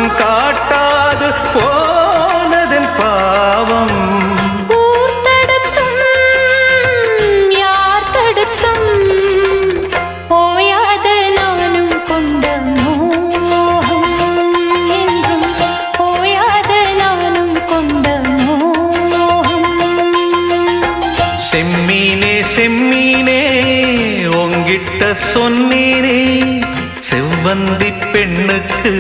முகம் காட்டாது போனதன் பாவம். யார் தடுத்தும் போயாத நானும் கொண்ட மோகம் என்றும் போயாத நானும் கொண்ட மோகம். செம்மீனே செம்மீனே உங்கிட்ட சொன்னேனே செவ்வந்தி பெண்ணுக்கு